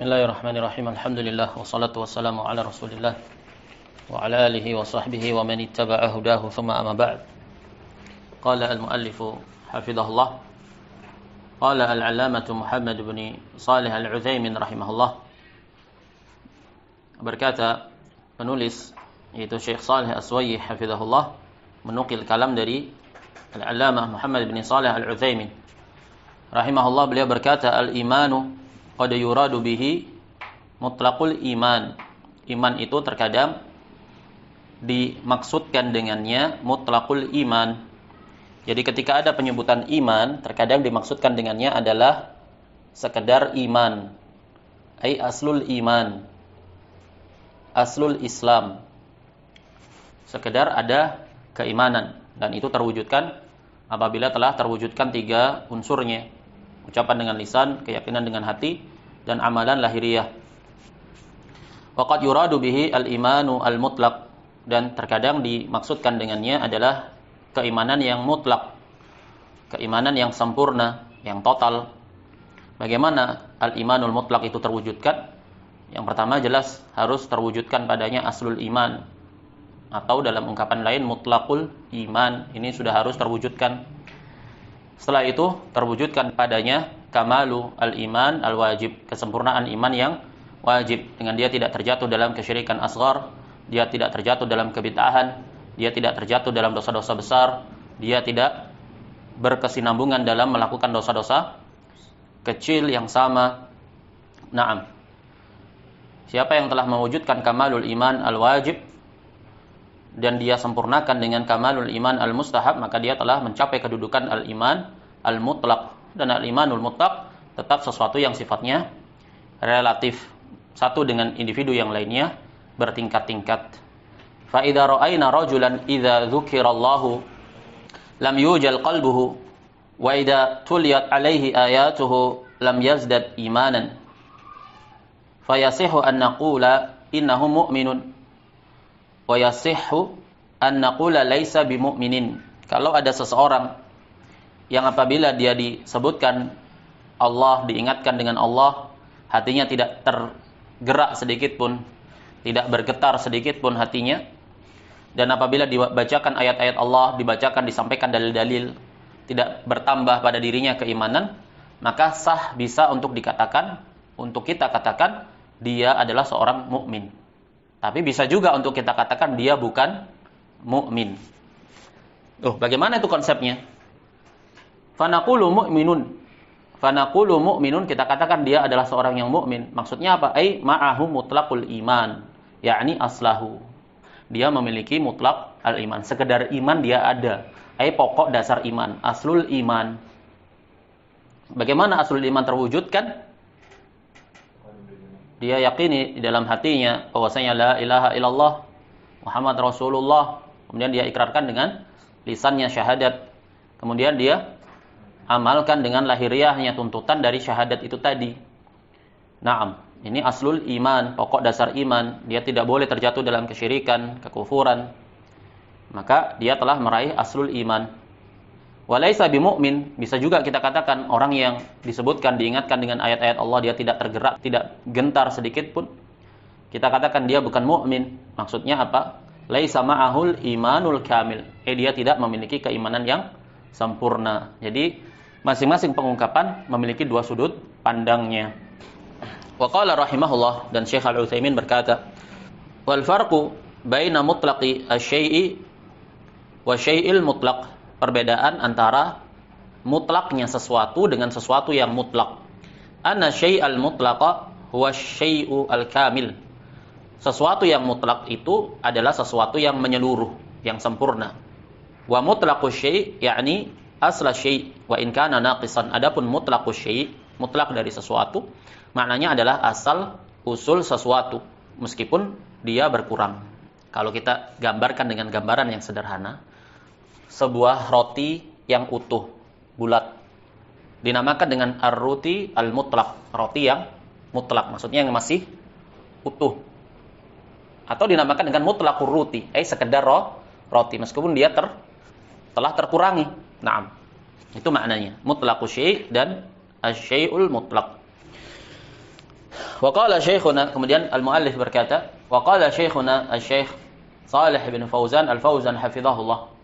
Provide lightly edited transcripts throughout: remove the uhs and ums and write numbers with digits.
Bismillahirrahmanirrahim. Alhamdulillah wassalatu wassalamu ala Rasulillah wa ala alihi wa sahbihi wa man ittaba'a hudahu thumma amma ba'd. Qala al-muallifu hafizahullah. Qala al-'allamatu Muhammad bin Shalih al-'Utsaimin rahimahullah. Berkata penulis yaitu Syekh Shalih As-Suwayyih hafizahullah menukil kalam dari al-'allamah Muhammad bin Shalih al-'Utsaimin rahimahullah. Beliau berkata al-imanu qad yuradu bihi mutlaqul iman. Iman itu terkadang dimaksudkan dengannya mutlaqul iman. Jadi ketika ada penyebutan iman, terkadang dimaksudkan dengannya adalah sekedar iman. Ai aslul iman. Aslul Islam. Sekedar ada keimanan, dan itu terwujudkan apabila telah terwujudkan tiga unsurnya. Ucapan dengan lisan, keyakinan dengan hati, dan amalan lahiriah. Waqad yuradu bihi al-imanu al-mutlaq, dan terkadang dimaksudkan dengannya adalah keimanan yang mutlak, keimanan yang sempurna, yang total. Bagaimana al-imanul mutlak itu terwujudkan? Yang pertama jelas harus terwujudkan padanya aslul iman, atau dalam ungkapan lain mutlaqul iman. Ini sudah harus terwujudkan. Setelah itu terwujudkan padanya kamalu al-iman al-wajib, kesempurnaan iman yang wajib, dengan dia tidak terjatuh dalam kesyirikan asghar, dia tidak terjatuh dalam kebid'ahan, dia tidak terjatuh dalam dosa-dosa besar, dia tidak berkesinambungan dalam melakukan dosa-dosa kecil yang sama. Naam. Siapa yang telah mewujudkan kamalul iman al-wajib dan dia sempurnakan dengan kamalul iman al-mustahab, maka dia telah mencapai kedudukan al-iman al-mutlaq. Dan al-imanul mutlaq tetap sesuatu yang sifatnya relatif, satu dengan individu yang lainnya bertingkat-tingkat. Fa idza ra'ayna rajulan idza dzukirallahu lam yujal qalbuhu wa idza tuliyat alaihi ayatuhu lam yazdad imanan fayasihu an naqula innahu mu'minun wa yasihhu an naqula laisa bimu'minin. Kalau ada seseorang yang apabila dia disebutkan Allah, diingatkan dengan Allah, hatinya tidak tergerak sedikit pun, tidak bergetar sedikit pun hatinya, dan apabila dibacakan ayat-ayat Allah, dibacakan, disampaikan dalil-dalil, tidak bertambah pada dirinya keimanan, maka sah bisa untuk dikatakan, untuk kita katakan dia adalah seorang mukmin. Tapi bisa juga untuk kita katakan dia bukan mukmin. Bagaimana itu konsepnya? Fanaqulu mu'minun. Fanaqulu mu'minun, kita katakan dia adalah seorang yang mukmin. Maksudnya apa? Ai ma'ahu mutlaqul iman, yakni aslahu. Dia memiliki mutlak al-iman. Sekedar iman dia ada. Ai pokok dasar iman, aslul iman. Bagaimana aslul iman terwujudkan? Dia yakini di dalam hatinya bahwasanya la ilaha illallah Muhammad Rasulullah. Kemudian dia ikrarkan dengan lisannya syahadat. Kemudian dia amalkan dengan lahiriahnya tuntutan dari syahadat itu tadi. Naam, ini aslul iman, pokok dasar iman. Dia tidak boleh terjatuh dalam kesyirikan, kekufuran. Maka dia telah meraih aslul iman. Walaisa bimu'min, bisa juga kita katakan orang yang disebutkan, diingatkan dengan ayat-ayat Allah, dia tidak tergerak, tidak gentar sedikit pun. Kita katakan dia bukan mukmin. Maksudnya apa? Laisa ma'ahul imanul kamil. Dia tidak memiliki keimanan yang sempurna. Jadi masing-masing pengungkapan memiliki dua sudut pandangnya. Wa qala rahimahullah, dan Syekh Al-Utsaimin berkata, wal farqu baina mutlaqi asy-syai'i wa syai'il mutlaq. Perbedaan antara mutlaknya sesuatu dengan sesuatu yang mutlak. Anna syai'al mutlaqa huwa syai'u al-kamil. Sesuatu yang mutlak itu adalah sesuatu yang menyeluruh, yang sempurna. Wa mutlaqu syai' yakni asla syai' wa in kana naqisan. Adapun mutlaqu syai', mutlak dari sesuatu, maknanya adalah asal usul sesuatu meskipun dia berkurang. Kalau kita gambarkan dengan gambaran yang sederhana, sebuah roti yang utuh, bulat, dinamakan dengan ar-ruti al-mutlaq, roti yang mutlak, maksudnya yang masih utuh. Atau dinamakan dengan mutlaqur ruti, sekedar roti meskipun dia telah terkurangi. Naam. Itu maknanya, mutlaqus syai' dan asy-syai'ul mutlaq. Wa qala syekhuna, kemudian al-muallif berkata, wa qala syekhuna asy-syekh Shalih bin Fauzan al-Fauzan hafizahullah.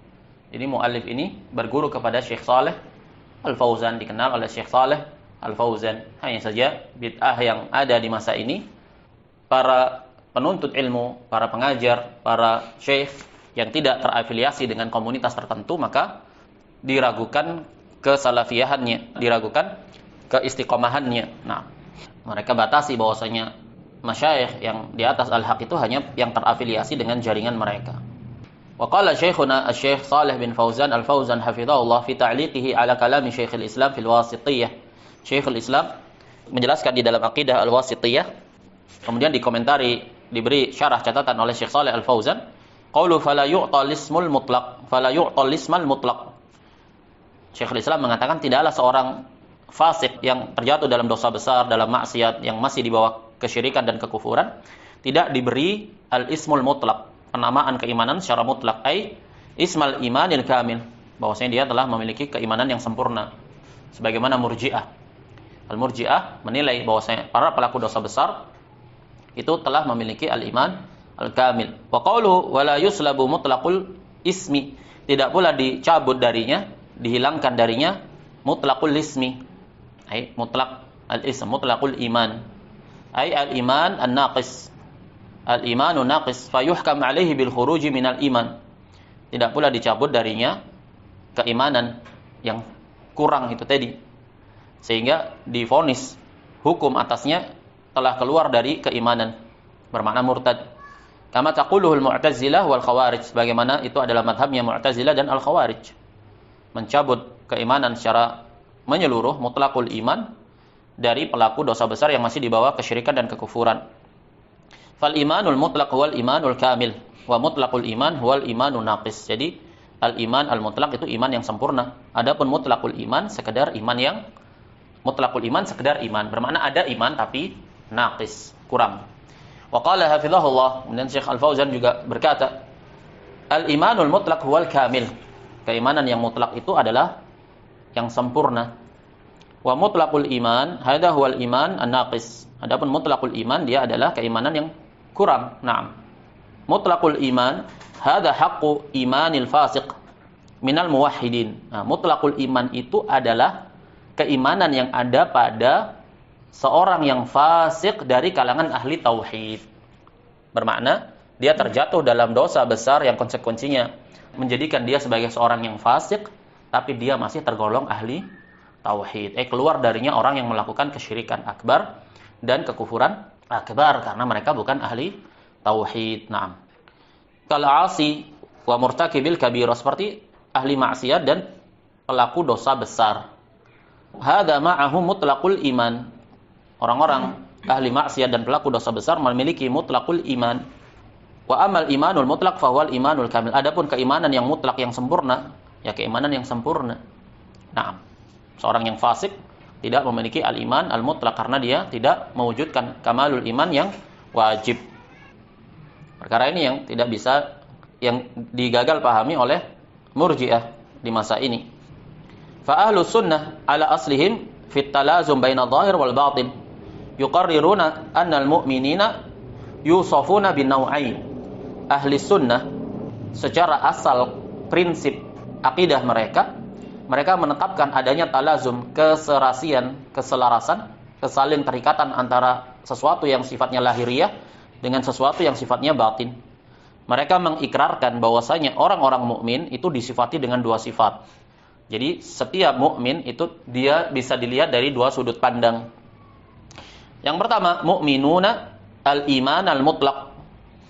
Ini muallif ini berguru kepada Syekh Shalih al-Fauzan, dikenal oleh Syekh Shalih al-Fauzan. Hanya saja bid'ah yang ada di masa ini, para penuntut ilmu, para pengajar, para syekh yang tidak terafiliasi dengan komunitas tertentu, maka diragukan kesalafiyahannya, diragukan keistiqomahannya. Nah, mereka batasi bahwasanya masyayikh yang di atas al-haq itu hanya yang terafiliasi dengan jaringan mereka. Wa qala syekhuna asy-syekh Shalih bin Fauzan al-Fauzan hafizahullah fi ta'liqihi ala kalami Syekhul Islam fil Wasithiyah. Syekhul Islam menjelaskan di dalam aqidah al-Wasithiyah, kemudian dikomentari, diberi syarah catatan oleh Syekh Shalih al-Fauzan, qaulu fala yu'tal ismul mutlaq, fala yu'tal ismal mutlaq. Syekhul Islam mengatakan tidaklah seorang fasik yang terjatuh dalam dosa besar, dalam maksiat, yang masih di bawah kesyirikan dan kekufuran, tidak diberi al-ismul mutlaq, penamaan keimanan secara mutlak, ai ismal imanil kamil, bahwasanya dia telah memiliki keimanan yang sempurna. Sebagaimana Murji'ah. Al-Murji'ah menilai bahwasanya para pelaku dosa besar itu telah memiliki al-iman al-kamil. Wa qauluhu wala yuslabu mutlaqul ismi, tidak pula dicabut darinya, dihilangkan darinya mutlaqul ismi, ai mutlaq al-ism, mutlaqul iman, ai al-iman an-naqis, al-imanu naqis fayuhkam alaihi bil khuruji minal iman, tidak pula dicabut darinya keimanan yang kurang itu tadi, sehingga divonis hukum atasnya telah keluar dari keimanan, bermakna murtad. Kama taquluhul mu'tazilah wal khawarij, bagaimana itu adalah madhabnya Mu'tazilah dan al-Khawarij, mencabut keimanan secara menyeluruh, mutlaqul iman, dari pelaku dosa besar yang masih di bawah kesyirikan dan kekufuran. Fal imanul mutlaq wal imanul kamil, wa mutlaqul iman wal imanun naqis. Jadi al-iman al-mutlaq itu iman yang sempurna. Adapun mutlaqul iman sekedar iman yang mutlaqul iman sekedar iman, bermakna ada iman tapi naqis, kurang. Wa qala hafizahullah, kemudian Syekh Al-Fauzan juga berkata, al-imanul mutlaq huwal kamil, keimanan yang mutlak itu adalah yang sempurna. Wa mutlaqul iman hadha huwal iman an-naqis, adapun mutlaqul iman dia adalah keimanan yang kurang. Naam. Mutlaqul iman hadha haqqu imanil fasiq minal muwahhidin. Nah, mutlaqul iman itu adalah keimanan yang ada pada seorang yang fasik dari kalangan ahli tauhid. Bermakna dia terjatuh dalam dosa besar yang konsekuensinya menjadikan dia sebagai seorang yang fasik, tapi dia masih tergolong ahli tauhid. Keluar darinya orang yang melakukan kesyirikan akbar dan kekufuran akbar karena mereka bukan ahli tauhid. Naam. Kal asi wa murtakibil kabira, seperti ahli maksiat dan pelaku dosa besar. Hadza ma'ahu mutlaqul iman. Orang-orang ahli maksiat dan pelaku dosa besar memiliki mutlaqul iman. Wa amal imanul mutlaq fa huwal imanul kamil. Adapun keimanan yang mutlak yang sempurna, ya keimanan yang sempurna. Naam. Seorang yang fasik tidak memiliki al-iman al-mutlaq karena dia tidak mewujudkan kamalul iman yang wajib. Perkara ini yang tidak bisa, yang digagal pahami oleh Murji'ah di masa ini. Fa ahlus sunnah ala aslihim fit talazum baina dhahir wal batin yuqarriruna anna al-mu'minina yusafuna bin naw'ain. Ahli sunnah secara asal prinsip akidah mereka menetapkan adanya talazum, keserasian, keselarasan, kesaling terikatan antara sesuatu yang sifatnya lahiriah dengan sesuatu yang sifatnya batin. Mereka mengikrarkan bahwasanya orang-orang mukmin itu disifati dengan dua sifat. Jadi setiap mukmin itu dia bisa dilihat dari dua sudut pandang. Yang pertama, mukminuna al-iman al-mutlaq.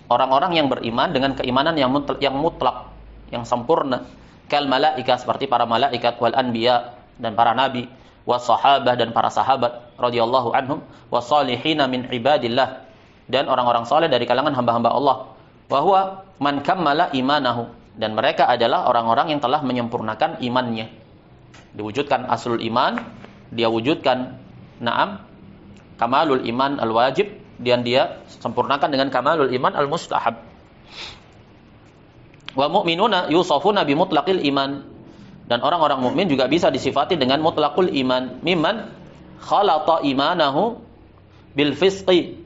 Orang-orang yang beriman dengan keimanan yang mutlak, yang sempurna. Kal malaika, seperti para malaikat, wal anbiya, dan para nabi, was sahabah, dan para sahabat radhiyallahu anhum, was salihina min ibadillah, dan orang-orang saleh dari kalangan hamba-hamba Allah. Wa huwa man kammala imanahu, dan mereka adalah orang-orang yang telah menyempurnakan imannya. Diwujudkan aslul iman, dia wujudkan kamalul iman al-wajib, dan dia sempurnakan dengan kamalul iman al-mustahab. Wa mu'minuna yusafuna bi mutlaqil iman, dan orang-orang mukmin juga bisa disifati dengan mutlaqul iman, mimman khalata imanahu bil fisqi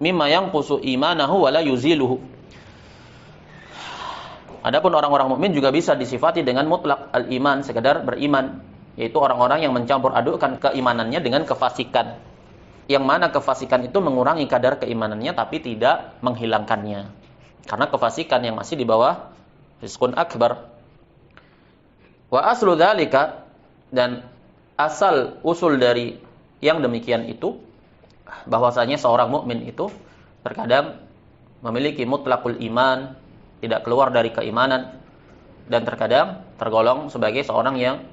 mimma yanqusu imanahu wa la yuziluhu. Adapun orang-orang mukmin juga bisa disifati dengan mutlak al-iman, sekedar beriman, yaitu orang-orang yang mencampur adukkan keimanannya dengan kefasikan. Yang mana kefasikan itu mengurangi kadar keimanannya tapi tidak menghilangkannya. Karena kefasikan yang masih di bawah fiskun akbar. Wa aslu dzalika, dan asal usul dari yang demikian itu bahwasanya seorang mukmin itu terkadang memiliki mutlakul iman, tidak keluar dari keimanan, dan terkadang tergolong sebagai seorang yang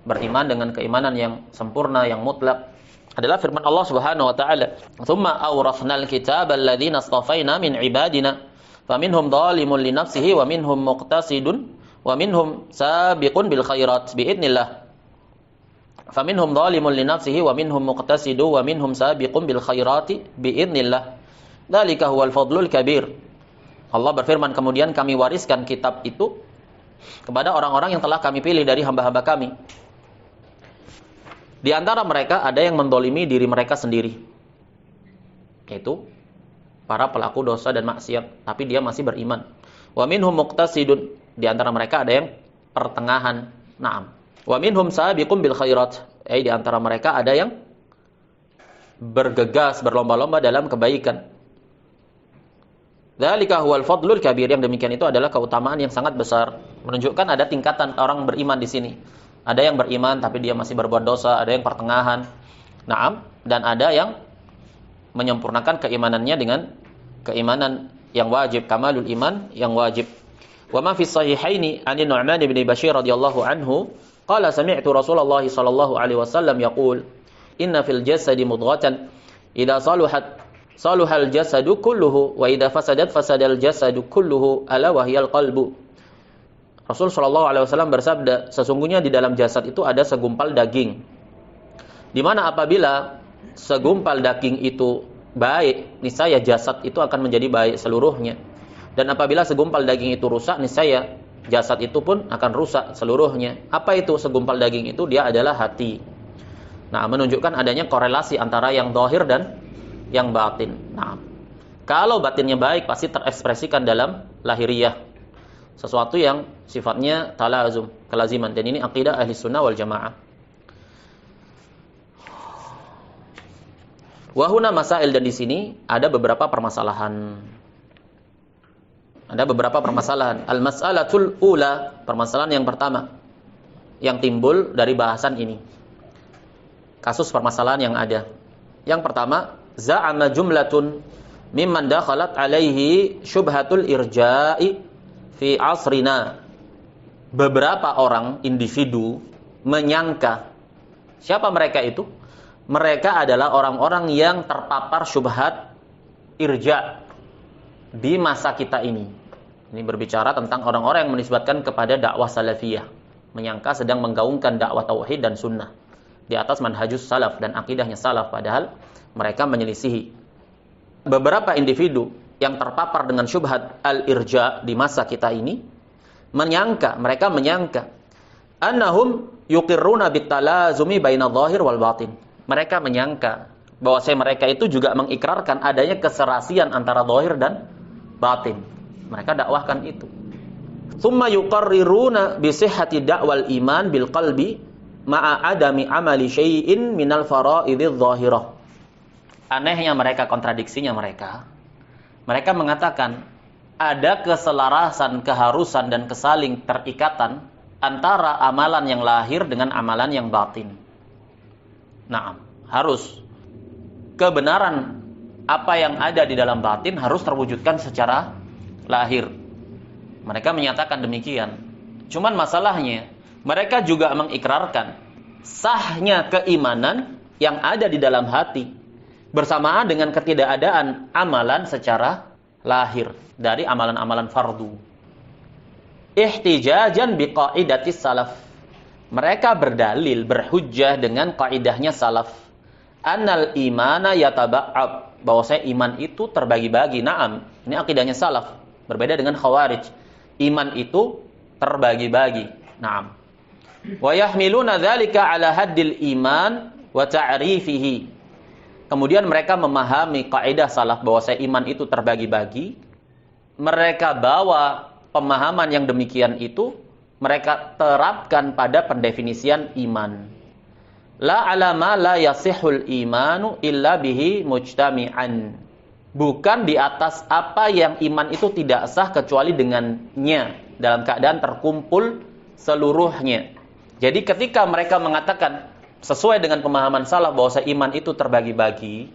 beriman dengan keimanan yang sempurna, yang mutlak, adalah firman Allah Subhanahu wa taala, "Tsumma awrathnal kitaba alladziina astafaina min ibadina, faminhum dhalimun li nafsihi wa minhum muqtasidun wa minhum sabiqun bil khairat biidznillah." Faminhum dhalimun li nafsihi wa minhum muqtasidu wa minhum sabiqun bil khairati biidznillah. Dzalika huwal fadlul kabir. Allah berfirman, kemudian kami wariskan kitab itu kepada orang-orang yang telah kami pilih dari hamba-hamba kami. Di antara mereka ada yang mendolimi diri mereka sendiri, yaitu para pelaku dosa dan maksiat, tapi dia masih beriman. Wa minhum muqtasidun, di antara mereka ada yang pertengahan. Naam. Wa minhum sabiqun bil khairat, di antara mereka ada yang bergegas, berlomba-lomba dalam kebaikan. Dzalika huwal fadlul kabir, yang demikian itu adalah keutamaan yang sangat besar. Menunjukkan ada tingkatan orang beriman di sini. Ada yang beriman tapi dia masih berbuat dosa, ada yang pertengahan. Naam, dan ada yang menyempurnakan keimanannya dengan keimanan yang wajib, kamalul iman yang wajib. Wa ma fi sahihaini 'an Nu'man bin Bashir radhiyallahu anhu qala sami'tu Rasulullah sallallahu alaihi wasallam yaqul inna fil jasadi mudghatan idza saluhal jasadu kulluhu wa idza fasadat fasadal jasadu kulluhu ala wahyal qalbu. Rasul sallallahu alaihi wasallam bersabda, sesungguhnya di dalam jasad itu ada segumpal daging, di mana apabila segumpal daging itu baik, niscaya jasad itu akan menjadi baik seluruhnya, dan apabila segumpal daging itu rusak, niscaya jasad itu pun akan rusak seluruhnya. Apa itu segumpal daging itu? Dia adalah hati. Nah, menunjukkan adanya korelasi antara yang zahir dan yang batin. Nah, kalau batinnya baik pasti terekspresikan dalam lahiriah, sesuatu yang sifatnya talazum, kelaziman, dan ini akidah ahli sunnah wal jamaah. Wahuna masail, dan di sini ada beberapa permasalahan. Ada beberapa permasalahan. Al-mas'alatul ula, permasalahan yang pertama yang timbul dari bahasan ini. Kasus permasalahan yang ada. Yang pertama, za'ama jumlatun mimman dakhalat alaihi syubhatul irja'i fi asrina. Beberapa orang, individu, menyangka. Siapa mereka itu? Mereka adalah orang-orang yang terpapar syubhat irja' di masa kita ini. Ini berbicara tentang orang-orang yang menisbatkan kepada dakwah salafiyah, menyangka sedang menggaungkan dakwah tauhid dan sunnah di atas manhajus salaf dan akidahnya salaf, padahal mereka menyelisihi. Beberapa individu yang terpapar dengan syubhat al-irja di masa kita ini mereka menyangka annahum yuqirruna bitalazumi baina dhahir wal batin. Mereka menyangka bahwa mereka itu juga mengikrarkan adanya keserasian antara zahir dan batin. Mereka dakwahkan itu. Tsumma yuqarriruna bi sihhati da'wal iman bil qalbi ma'a adami amali syai'in minal fara'ididz zahirah. Anehnya mereka, kontradiksinya mereka. Mereka mengatakan ada keselarasan, keharusan dan kesaling terikatan antara amalan yang lahir dengan amalan yang batin. Nah, harus kebenaran apa yang ada di dalam batin harus terwujudkan secara lahir. Mereka menyatakan demikian. Cuman masalahnya, mereka juga mengikrarkan sahnya keimanan yang ada di dalam hati bersamaan dengan ketidakadaan amalan secara lahir dari amalan-amalan fardu. Ihtijajan biqaidatis salaf. Mereka berdalil, berhujjah dengan kaidahnya salaf. Annal imana yataba'ab, bahwasanya iman itu terbagi-bagi. Naam, ini akidahnya salaf. Berbeda dengan khawarij. Iman itu terbagi-bagi. Naam. Wa yahmiluna dzalika ala haddil iman wa ta'rifihi. kemudian mereka memahami kaidah salaf bahwa iman itu terbagi-bagi, mereka bawa pemahaman yang demikian itu, mereka terapkan pada pendefinisian iman. La alama la yasihul imanu illa bihi mujtami'an. Bukan di atas apa yang iman itu tidak sah kecuali dengannya, dalam keadaan terkumpul seluruhnya. Jadi ketika mereka mengatakan sesuai dengan pemahaman salaf bahwa iman itu terbagi-bagi,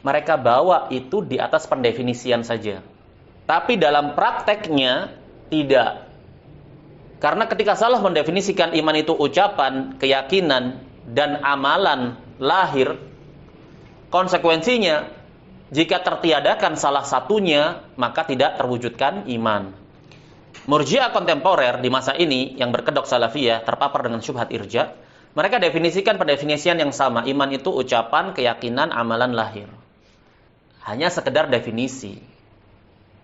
mereka bawa itu di atas pendefinisian saja. Tapi dalam prakteknya tidak. Karena ketika salaf mendefinisikan iman itu ucapan, keyakinan, dan amalan lahir, konsekuensinya jika tertiadakan salah satunya, maka tidak terwujudkan iman. Murji'ah kontemporer di masa ini yang berkedok salafiyah terpapar dengan syubhat irja, mereka definisikan pendefinisian yang sama, iman itu ucapan, keyakinan, amalan lahir. Hanya sekedar definisi.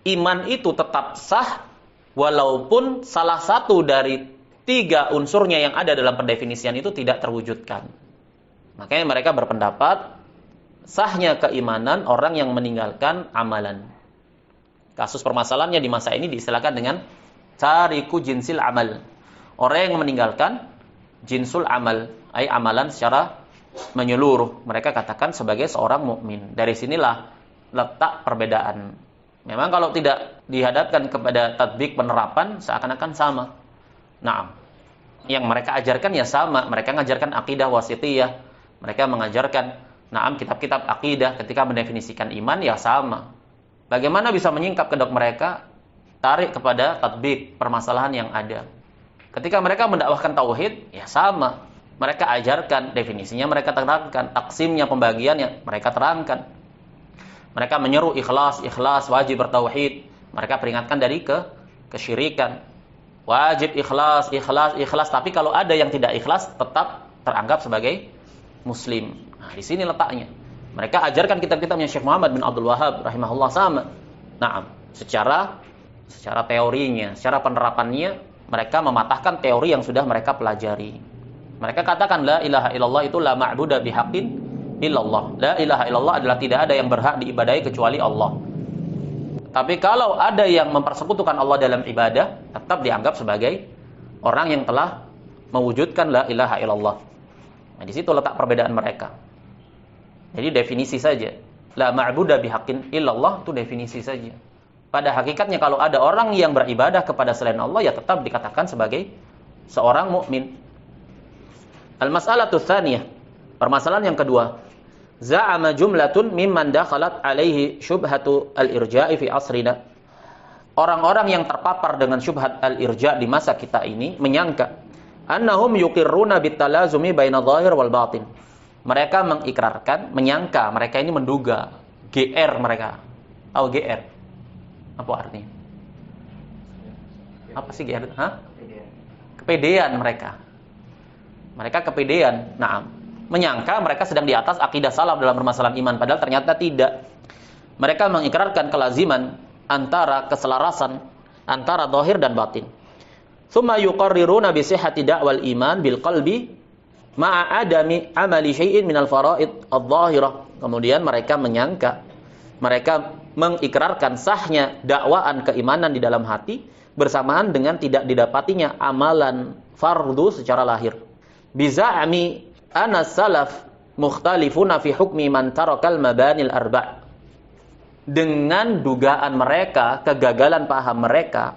Iman itu tetap sah walaupun salah satu dari 3 unsurnya yang ada dalam pendefinisian itu tidak terwujudkan. Makanya mereka berpendapat sahnya keimanan orang yang meninggalkan amalan. Kasus permasalahannya di masa ini diistilahkan dengan tariku jinsil amal. Orang yang meninggalkan jinsul amal, ay amalan secara menyeluruh. Mereka katakan sebagai seorang mukmin. Dari sinilah letak perbedaan. Memang kalau tidak dihadapkan kepada tatbik penerapan seakan-akan sama. Nah, yang mereka ajarkan ya sama. Mereka mengajarkan akidah wasitiyah. Mereka mengajarkan kitab-kitab akidah ketika mendefinisikan iman ya sama. Bagaimana bisa menyingkap kedok mereka? Tarik kepada tatbik permasalahan yang ada. Ketika mereka mendakwahkan tauhid ya sama. Mereka ajarkan definisinya, mereka terangkan taksimnya, pembagiannya, mereka terangkan. Mereka menyeru ikhlas wajib bertauhid. Mereka peringatkan dari kesyirikan. Wajib ikhlas, tapi kalau ada yang tidak ikhlas tetap teranggap sebagai muslim. Nah, di sini letaknya. Mereka ajarkan kitab-kitabnya Syekh Muhammad bin Abdul Wahhab rahimahullah sama. Nah, secara teorinya, secara penerapannya mereka mematahkan teori yang sudah mereka pelajari. Mereka katakan la ilaha illallah itu la ma'budu bihaqqin illallah. La ilaha illallah adalah tidak ada yang berhak diibadahi kecuali Allah. Tapi kalau ada yang mempersekutukan Allah dalam ibadah, tetap dianggap sebagai orang yang telah mewujudkan la ilaha illallah. Nah, di situ letak perbedaan mereka. Jadi definisi saja. La ma'budu bihaqqin illallah itu definisi saja. Pada hakikatnya kalau ada orang yang beribadah kepada selain Allah, ya tetap dikatakan sebagai seorang mukmin. Al-mas'alatu tsaniyah, permasalahan yang kedua. Za'ama jumlatun mimman dakhalat alaihi syubhatu al-irja'i fi asrina. Orang-orang yang terpapar dengan syubhat al-irja' di masa kita ini menyangka annahum yuqirruna bitalazumi baina dhahir wal batin. Mereka mengikrarkan, menyangka, mereka ini menduga, GR mereka. Tahu GR? Apa artinya? Apa sih GR? Hah? Kepedean mereka. Mereka kepedean. Menyangka mereka sedang di atas akidah salaf dalam permasalahan iman, padahal ternyata tidak. Mereka mengikrarkan kelaziman antara keselarasan antara zahir dan batin. Tsumma yuqarriruna bi sihhati da'wal iman bil qalbi ma'a adami amali syai'in minal faraid adh-dhahirah. Kemudian mereka menyangka, mereka mengikrarkan sahnya dakwaan keimanan di dalam hati bersamaan dengan tidak didapatinya amalan fardu secara lahir. Biza'ami ana salaf mukhtalifuna fi hukmi man tarakal mabanil arba'. Dengan dugaan mereka, kegagalan paham mereka,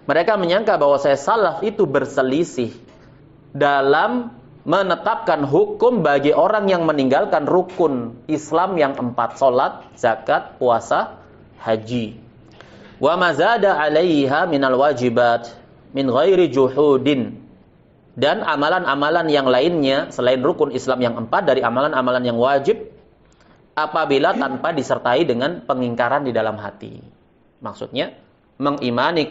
mereka menyangka bahwa salaf itu berselisih dalam menetapkan hukum bagi orang yang meninggalkan rukun Islam yang 4, salat, zakat, puasa, haji. Wa mazada 'alaiha minal wajibat min ghairi juhudin. Dan amalan-amalan yang lainnya selain rukun Islam yang 4 dari amalan-amalan yang wajib apabila tanpa disertai dengan pengingkaran di dalam hati. Maksudnya mengimani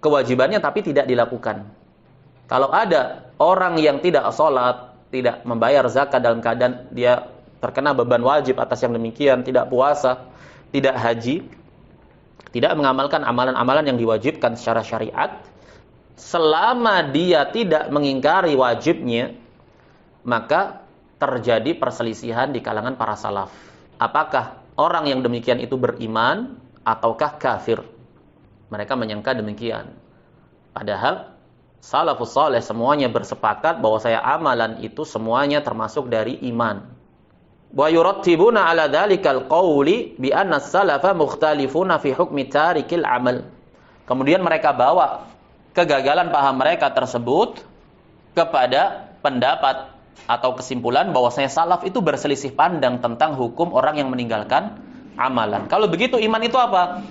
kewajibannya tapi tidak dilakukan. Kalau ada orang yang tidak sholat, tidak membayar zakat dalam keadaan dia terkena beban wajib atas yang demikian, tidak puasa, tidak haji, tidak mengamalkan amalan-amalan yang diwajibkan secara syariat, selama dia tidak mengingkari wajibnya, maka terjadi perselisihan di kalangan para salaf. Apakah orang yang demikian itu beriman ataukah kafir? Mereka menyangka demikian. Padahal salafus saleh semuanya bersepakat bahwa amalan itu semuanya termasuk dari iman. Wa yurattibuna ala dzalikal qauli bi anna as-salafa mukhtalifuna fi hukmi tarikil amal. Kemudian mereka bawa kegagalan paham mereka tersebut kepada pendapat atau kesimpulan bahwasanya salaf itu berselisih pandang tentang hukum orang yang meninggalkan amalan. Kalau begitu iman itu apa?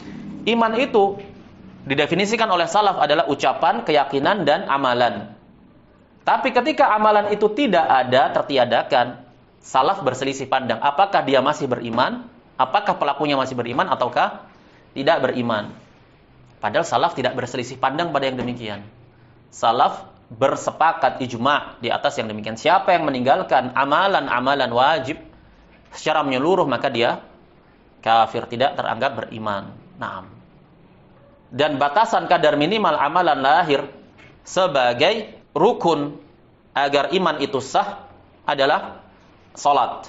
Iman itu didefinisikan oleh salaf adalah ucapan, keyakinan, dan amalan. Tapi ketika amalan itu tidak ada, tertiadakan, salaf berselisih pandang. Apakah dia masih beriman? Apakah pelakunya masih beriman ataukah tidak beriman? Padahal salaf tidak berselisih pandang pada yang demikian. Salaf bersepakat ijma' di atas yang demikian. Siapa yang meninggalkan amalan-amalan wajib secara menyeluruh, maka dia kafir, tidak teranggap beriman. Naam. Dan batasan kadar minimal amalan lahir sebagai rukun agar iman itu sah adalah salat.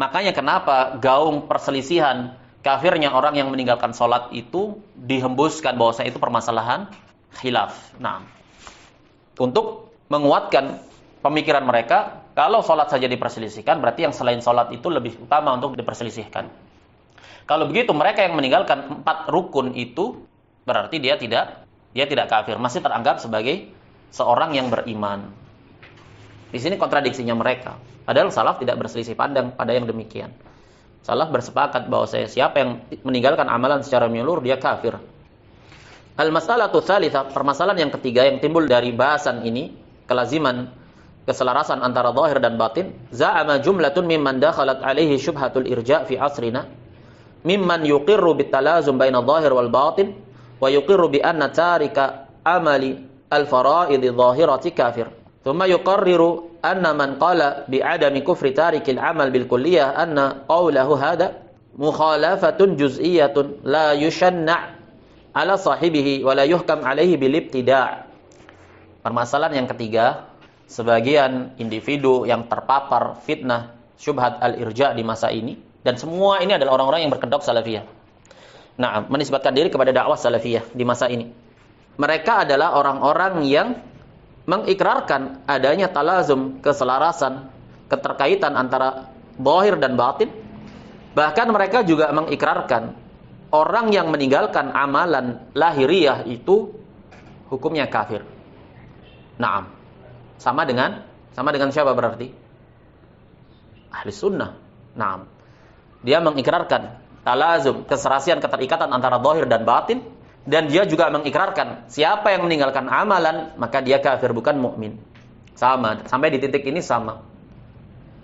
Makanya kenapa gaung perselisihan kafirnya orang yang meninggalkan salat itu dihembuskan bahwasanya itu permasalahan khilaf. Nah, untuk menguatkan pemikiran mereka, kalau salat saja diperselisihkan, berarti yang selain salat itu lebih utama untuk diperselisihkan. Kalau begitu, mereka yang meninggalkan 4 rukun itu berarti dia tidak kafir, masih teranggap sebagai seorang yang beriman. Di sini kontradiksinya mereka. Padahal salaf tidak berselisih pandang pada yang demikian. Salaf bersepakat bahwa siapa yang meninggalkan amalan secara menyeluruh dia kafir. Al-mas'alatu tsalitsah, permasalahan yang ketiga yang timbul dari bahasan ini, kelaziman keselarasan antara zahir dan batin. Za'ama jumlatun mimman dakhalat alaihi syubhatul irja' fi asrina mimman yuqirru bitalazum baina zahir wal batin wa yuqirru bi anna tarika amali al-fara'id adh-dhahirati kafir. Thumma yuqarriru anna man qala bi adami kufri tarikil amal bil kulliyah anna qawlahu hadha mukhalafatun juz'iyyatun la yushanna' ala sahibihi wa la yuhkam alaihi bil ibtida'. Permasalahan yang ketiga, sebagian individu yang terpapar fitnah syubhat al-irja' di masa ini, dan semua ini adalah orang-orang yang berkedok salafiyah. Nah, menisbatkan diri kepada dakwah salafiyah di masa ini. Mereka adalah orang-orang yang mengikrarkan adanya talazum, keselarasan, keterkaitan antara zahir dan batin. Bahkan mereka juga mengikrarkan orang yang meninggalkan amalan lahiriah itu hukumnya kafir. Naam. Sama dengan siapa berarti? Ahli sunnah. Naam. Dia mengikrarkan talazum, keserasian, keterikatan antara zahir dan batin, dan dia juga mengikrarkan siapa yang meninggalkan amalan maka dia kafir, bukan mukmin. Sama, sampai di titik ini sama.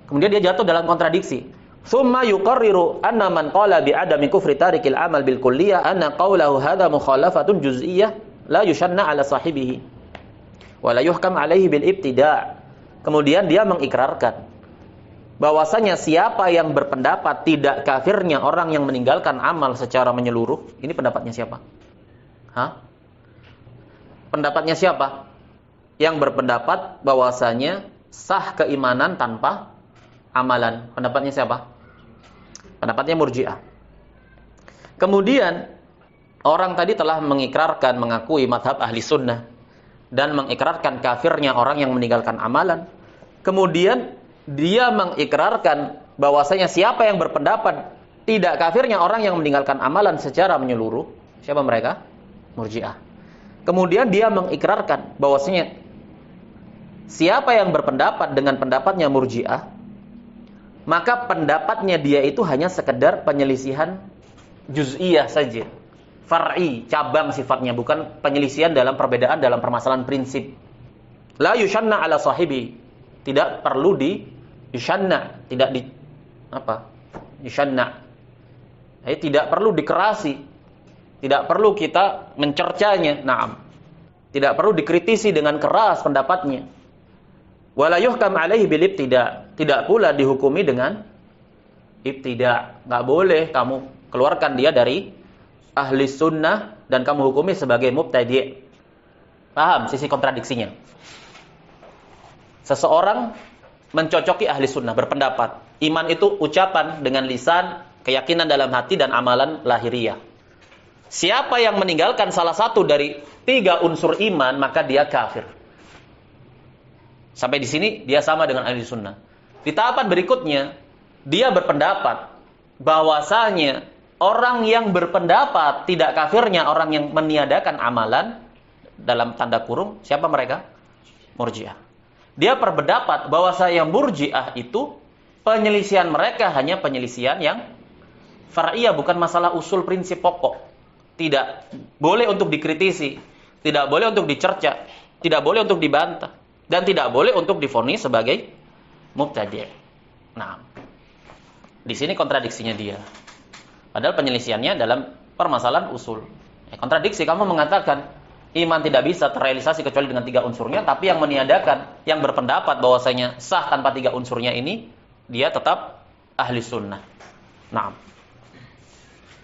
Kemudian dia jatuh dalam kontradiksi. Tsumma yuqarriru anna man qala bi adami kufri tarikil amal bil kulliyah anna qawlahu hadha mukhalafatun juz'iyyah la yushanna ala sahibihi wa la yuhkam alaihi bil ibtida'. Kemudian dia mengikrarkan bahwasanya siapa yang berpendapat tidak kafirnya orang yang meninggalkan amal secara menyeluruh, ini pendapatnya siapa? Pendapatnya siapa? Yang berpendapat bahwasanya sah keimanan tanpa amalan. Pendapatnya siapa? Pendapatnya Murji'ah. Kemudian orang tadi telah mengikrarkan, mengakui mazhab ahli sunnah dan mengikrarkan kafirnya orang yang meninggalkan amalan. Kemudian dia mengikrarkan bahwasanya siapa yang berpendapat tidak kafirnya orang yang meninggalkan amalan secara menyeluruh. Siapa mereka? Murji'ah. Kemudian dia mengikrarkan bahwasanya siapa yang berpendapat dengan pendapatnya Murji'ah, maka pendapatnya dia itu hanya sekedar penyelisihan juz'iyah saja, far'i, cabang sifatnya, bukan penyelisihan dalam perbedaan dalam permasalahan prinsip. La yushanna ala sahibi, tidak perlu yushanna, tidak perlu dikerasi, tidak perlu kita mencercanya. Naam. Tidak perlu dikritisi dengan keras pendapatnya. Wala yuhkam alaihi bil ibtida', tidak pula dihukumi dengan ibtida'. Enggak boleh kamu keluarkan dia dari ahli sunnah dan kamu hukumi sebagai mubtadi'. Paham sisi kontradiksinya? Seseorang mencocoki ahli sunnah, berpendapat. Iman itu ucapan dengan lisan, keyakinan dalam hati, dan amalan lahiriah. Siapa yang meninggalkan salah satu dari 3 unsur iman, maka dia kafir. Sampai di sini dia sama dengan ahli sunnah. Di tahapan berikutnya, dia berpendapat bahwasanya orang yang berpendapat tidak kafirnya orang yang meniadakan amalan, dalam tanda kurung, siapa mereka? Murji'ah. Dia berpendapat bahwasanya Murji'ah itu penyelisihan mereka hanya penyelisihan yang far'iyah, bukan masalah usul prinsip pokok. Tidak boleh untuk dikritisi, tidak boleh untuk dicerca, tidak boleh untuk dibantah, dan tidak boleh untuk divonis sebagai mubtadi'. Nah, di sini kontradiksinya dia. Padahal penyelisihannya dalam permasalahan usul. Kontradiksi, kamu mengatakan iman tidak bisa terrealisasi kecuali dengan 3 unsurnya, tapi yang meniadakan, yang berpendapat bahwasanya sah tanpa 3 unsurnya ini, dia tetap ahli sunnah. Nah,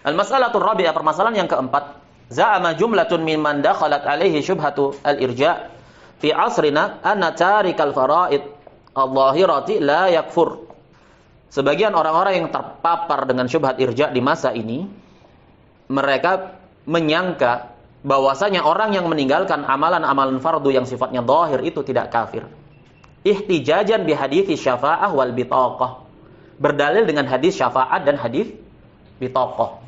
al-mas'alatul rabi'ah, permasalahan yang keempat, za'ama jumlatun mimman dakhalat alaihi syubhatu al-irja' fi asrina anna tarikal fara'id al-zahirati la yakfur. Sebagian orang-orang yang terpapar dengan syubhat irja' di masa ini, mereka menyangka bahwasanya orang yang meninggalkan amalan-amalan fardu yang sifatnya zahir itu tidak kafir. Ihtijajan bi hadits syafa'ah wal bitaqah. Berdalil dengan hadis syafaat dan hadis bitaqah.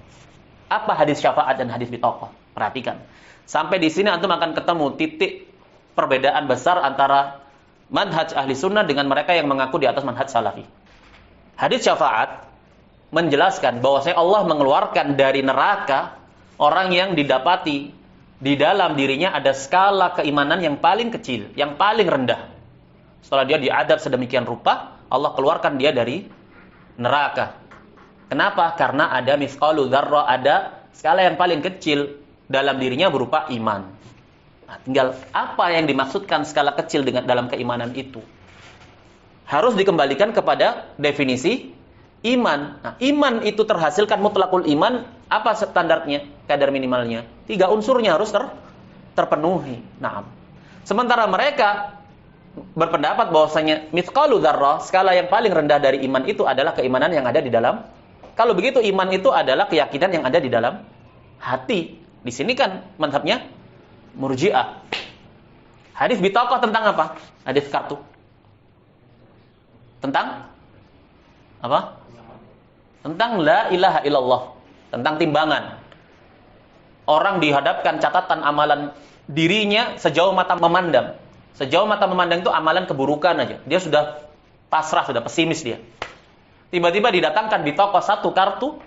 Apa hadis syafaat dan hadis bitaqah? Perhatikan. Sampai di sini antum akan ketemu titik perbedaan besar antara manhaj ahli sunnah dengan mereka yang mengaku di atas manhaj salafi. Hadis syafaat menjelaskan bahwasanya Allah mengeluarkan dari neraka orang yang didapati di dalam dirinya ada skala keimanan yang paling kecil, yang paling rendah. Setelah dia diadab sedemikian rupa, Allah keluarkan dia dari neraka. Kenapa? Karena ada mithqalu dzarrah, ada skala yang paling kecil dalam dirinya berupa iman. Nah, tinggal apa yang dimaksudkan skala kecil dengan dalam keimanan itu? Harus dikembalikan kepada definisi iman. Nah, iman itu terhasilkan mutlakul iman, apa standarnya, kadar minimalnya? 3 unsurnya harus terpenuhi. Nah, sementara mereka berpendapat bahwasanya mithqalu dzarrah, skala yang paling rendah dari iman itu adalah keimanan yang ada di dalam. Kalau begitu iman itu adalah keyakinan yang ada di dalam hati. Di sini kan mazhabnya Murji'ah. Hadis bitaqah tentang apa? Hadis kartu. Tentang apa? Tentang la ilaha illallah, tentang timbangan. Orang dihadapkan catatan amalan dirinya sejauh mata memandang. Sejauh mata memandang itu amalan keburukan aja. Dia sudah pasrah, sudah pesimis dia. Tiba-tiba didatangkan bitaqah, satu kartu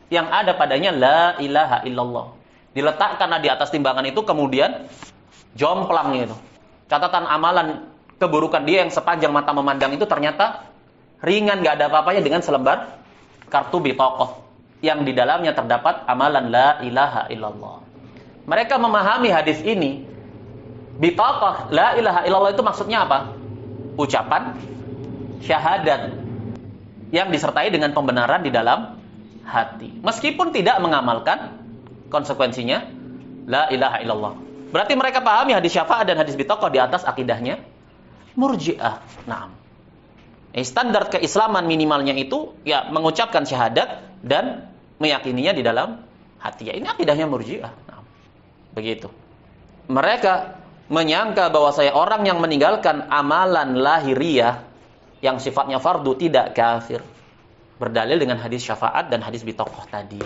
yang ada padanya la ilaha illallah. Diletakkan di atas timbangan itu, kemudian jomplang itu. Catatan amalan keburukan dia yang sepanjang mata memandang itu ternyata ringan, gak ada apa-apanya dengan selembar kartu bitaqah yang di dalamnya terdapat amalan la ilaha illallah. Mereka memahami hadis ini, bitaqah la ilaha illallah itu maksudnya apa? Ucapan syahadat yang disertai dengan pembenaran di dalam hati, meskipun tidak mengamalkan konsekuensinya la ilaha illallah. Berarti mereka pahami hadis syafaat dan hadis bitaqah di atas akidahnya Murji'ah. Nah, standar keislaman minimalnya itu ya mengucapkan syahadat dan meyakininya di dalam hati. Ya, ini akidahnya Murji'ah. Nah, begitu. Mereka menyangka bahwa saya orang yang meninggalkan amalan lahiriah yang sifatnya fardu tidak kafir. Berdalil dengan hadis syafaat dan hadis bitaqah tadi.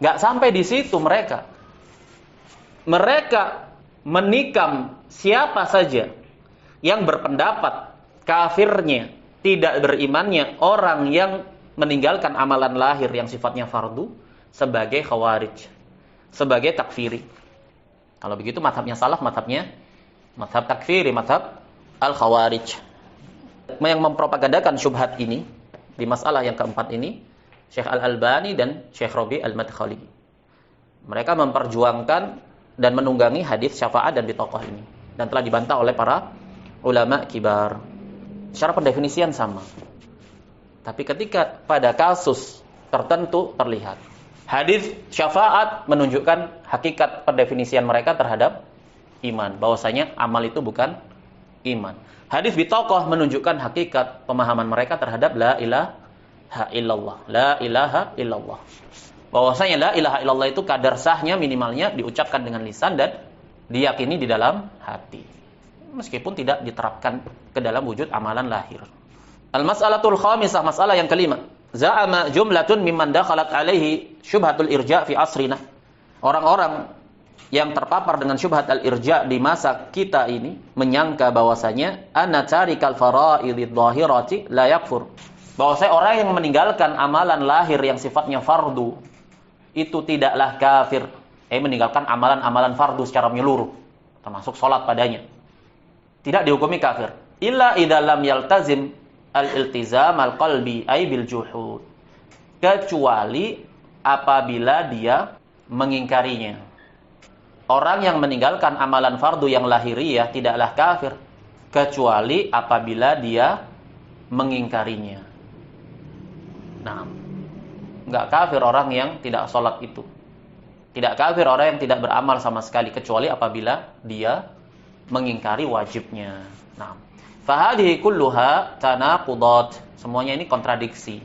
Gak sampai di situ mereka. Mereka menikam siapa saja yang berpendapat kafirnya, tidak berimannya orang yang meninggalkan amalan lahir yang sifatnya fardu sebagai khawarij, sebagai takfiri. Kalau begitu mazhabnya salaf, mazhabnya mazhab takfiri, mazhab al-khawarij. Yang mempropagandakan syubhat ini di masalah yang keempat ini Syekh Al-Albani dan Syekh Rabi' Al-Madkhali. Mereka memperjuangkan dan menunggangi hadis syafaat dan bitaqah ini, dan telah dibantah oleh para ulama kibar. Secara pendefinisian sama. Tapi ketika pada kasus tertentu terlihat hadis syafaat menunjukkan hakikat pendefinisian mereka terhadap iman, bahwasanya amal itu bukan iman. Hadis bitaqah menunjukkan hakikat pemahaman mereka terhadap la ilaha illallah. La ilaha illallah. Bahwasanya la ilaha illallah itu kadar sahnya minimalnya diucapkan dengan lisan dan diyakini di dalam hati. Meskipun tidak diterapkan ke dalam wujud amalan lahir. Al-mas'alatul khamisah, masalah yang kelima. Za'ama jumlatun mimman dakhalat alaihi syubhatul irja' fi asrina. Orang-orang yang terpapar dengan syubhat al-irja' di masa kita ini menyangka bahwasanya anna tarikal fara'idid dhahirati la yakfur. Bahwasanya orang yang meninggalkan amalan lahir yang sifatnya fardu itu tidaklah kafir. Meninggalkan amalan-amalan fardu secara menyeluruh, termasuk salat padanya. Tidak dihukumi kafir. Illa idza lam yaltazim al-iltizam al-qalbi ay bil juhud. Kecuali apabila dia mengingkarinya. Orang yang meninggalkan amalan fardu yang lahiriah tidaklah kafir kecuali apabila dia mengingkarinya. Nah, enggak kafir orang yang tidak sholat itu. Tidak kafir orang yang tidak beramal sama sekali kecuali apabila dia mengingkari wajibnya. Nah, fahadhihi kulluha tanaqudat. Semuanya ini kontradiksi.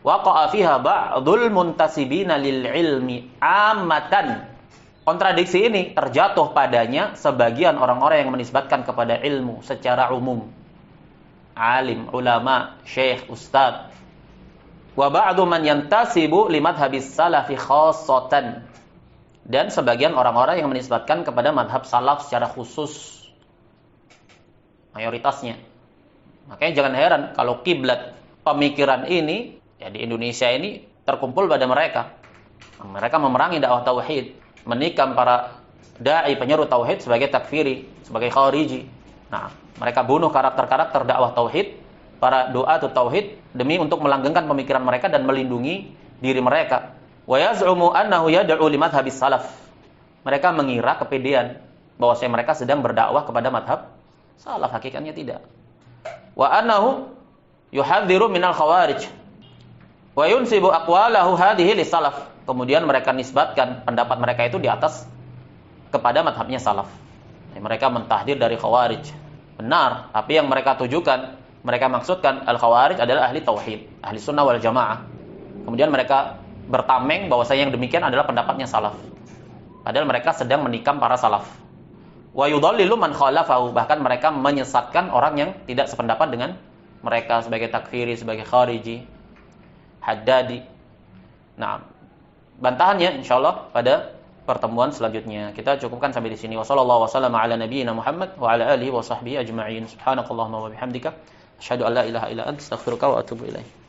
Waqa'a fiha ba'dul muntasibina lil ilmi ammatan. Kontradiksi ini terjatuh padanya sebagian orang-orang yang menisbatkan kepada ilmu secara umum. Alim, ulama, syekh, ustaz. Wa ba'du man yantasibu limadhhabis salafi khassatan. Dan sebagian orang-orang yang menisbatkan kepada madhab salaf secara khusus. Mayoritasnya. Makanya jangan heran kalau kiblat pemikiran ini ya di Indonesia ini terkumpul pada mereka. Mereka memerangi dakwah tauhid, menikam para dai penyeru tauhid sebagai takfiri, sebagai khariji. Nah, mereka bunuh karakter-karakter dakwah tauhid, para du'atut tauhid demi untuk melanggengkan pemikiran mereka dan melindungi diri mereka. Wa yaz'umu annahu yad'u li madhhabis salaf. Mereka mengira kepedean bahwa mereka sedang berdakwah kepada madhab salaf, hakikatnya tidak. Wa annahu yuhadziru minal khawarij wa yunsibu aqwalahu hadhihi lis salaf. Kemudian mereka nisbatkan pendapat mereka itu di atas kepada madhabnya salaf. Mereka mentahdir dari khawarij. Benar, tapi yang mereka tujukan, mereka maksudkan al-khawarij adalah ahli tauhid, ahli sunnah wal jamaah. Kemudian mereka bertameng bahwasanya yang demikian adalah pendapatnya salaf. Padahal mereka sedang menikam para salaf. Wa yudhallilu man khalafahu, bahkan mereka menyesatkan orang yang tidak sependapat dengan mereka sebagai takfiri, sebagai khariji, haddadi. Nah, bantahannya insyaallah pada pertemuan selanjutnya. Kita cukupkan sampai di sini. Wassallallahu wasallam ala nabiyyina Muhammad wa ala alihi wa sahbihi ajma'in. Subhanakallahumma wa bihamdika asyhadu an la ilaha illa anta astaghfiruka wa atubu ilaik.